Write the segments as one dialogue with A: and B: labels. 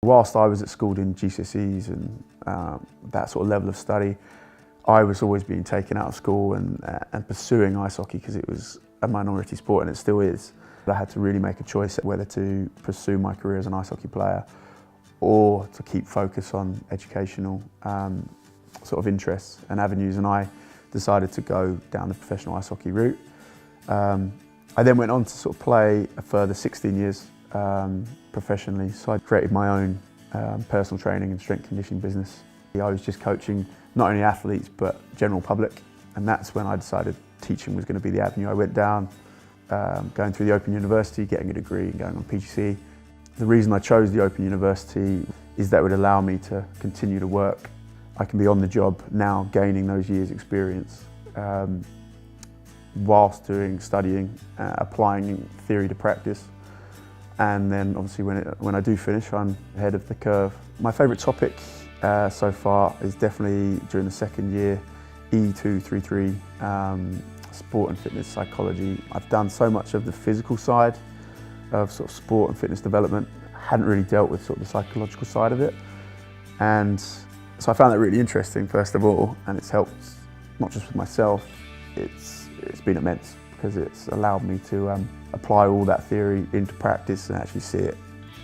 A: Whilst I was at school doing GCSEs and that sort of level of study, I was always being taken out of school and pursuing ice hockey because it was a minority sport, and it still is. I had to really make a choice whether to pursue my career as an ice hockey player or to keep focus on educational sort of interests and avenues, and I decided to go down the professional ice hockey route. I then went on to sort of play a further 16 years professionally, so I created my own personal training and strength conditioning business. I was just coaching not only athletes but general public, and that's when I decided teaching was going to be the avenue I went down, going through the Open University, getting a degree and going on PGCE. The reason I chose the Open University is that it would allow me to continue to work. I can be on the job now, gaining those years' experience whilst studying, applying theory to practice. And then obviously when I do finish, I'm ahead of the curve. My favourite topic so far is definitely during the second year, E233, sport and fitness psychology. I've done so much of the physical side of sort of sport and fitness development, hadn't really dealt with sort of the psychological side of it. And so I found that really interesting, first of all, and it's helped not just with myself, it's been immense because it's allowed me to apply all that theory into practice and actually see it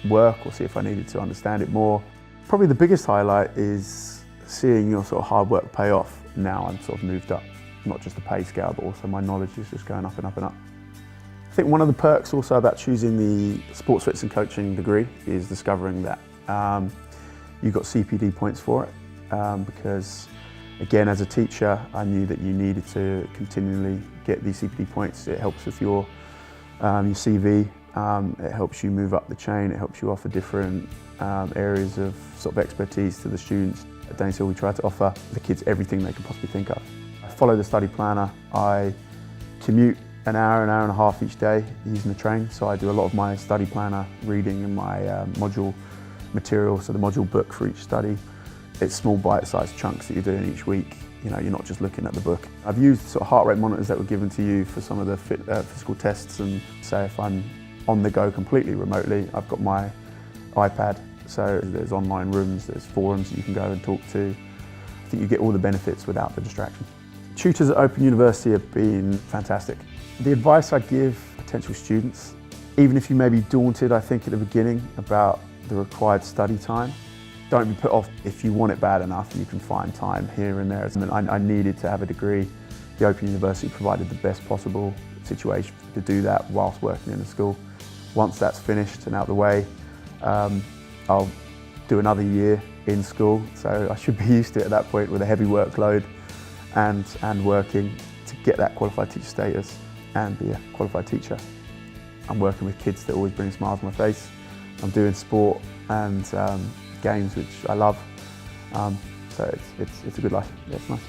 A: work or see if I needed to understand it more. Probably the biggest highlight is seeing your sort of hard work pay off. Now I'm sort of moved up, not just the pay scale, but also my knowledge is just going up and up and up. I think one of the perks also about choosing the sports fitness and coaching degree is discovering that you've got CPD points for it, because again, as a teacher, I knew that you needed to continually get these CPD points. It helps with your CV, it helps you move up the chain, it helps you offer different areas of sort of expertise to the students. At Danes Hill, we try to offer the kids everything they can possibly think of. I follow the study planner. I commute an hour and a half each day using the train, so I do a lot of my study planner reading and my module material, so the module book for each study. It's small bite-sized chunks that you're doing each week. You know, you're not just looking at the book. I've used sort of heart rate monitors that were given to you for some of the physical tests, and say if I'm on the go completely remotely, I've got my iPad, so there's online rooms, there's forums that you can go and talk to. I think you get all the benefits without the distraction. Tutors at Open University have been fantastic. The advice I give potential students, even if you may be daunted, I think at the beginning, about the required study time, don't be put off. If you want it bad enough, you can find time here and there. I needed to have a degree. The Open University provided the best possible situation to do that whilst working in the school. Once that's finished and out of the way, I'll do another year in school, so I should be used to it at that point with a heavy workload and working to get that qualified teacher status and be a qualified teacher. I'm working with kids that always bring smiles on my face. I'm doing sport and games which I love, so it's a good life. Yeah, it's nice.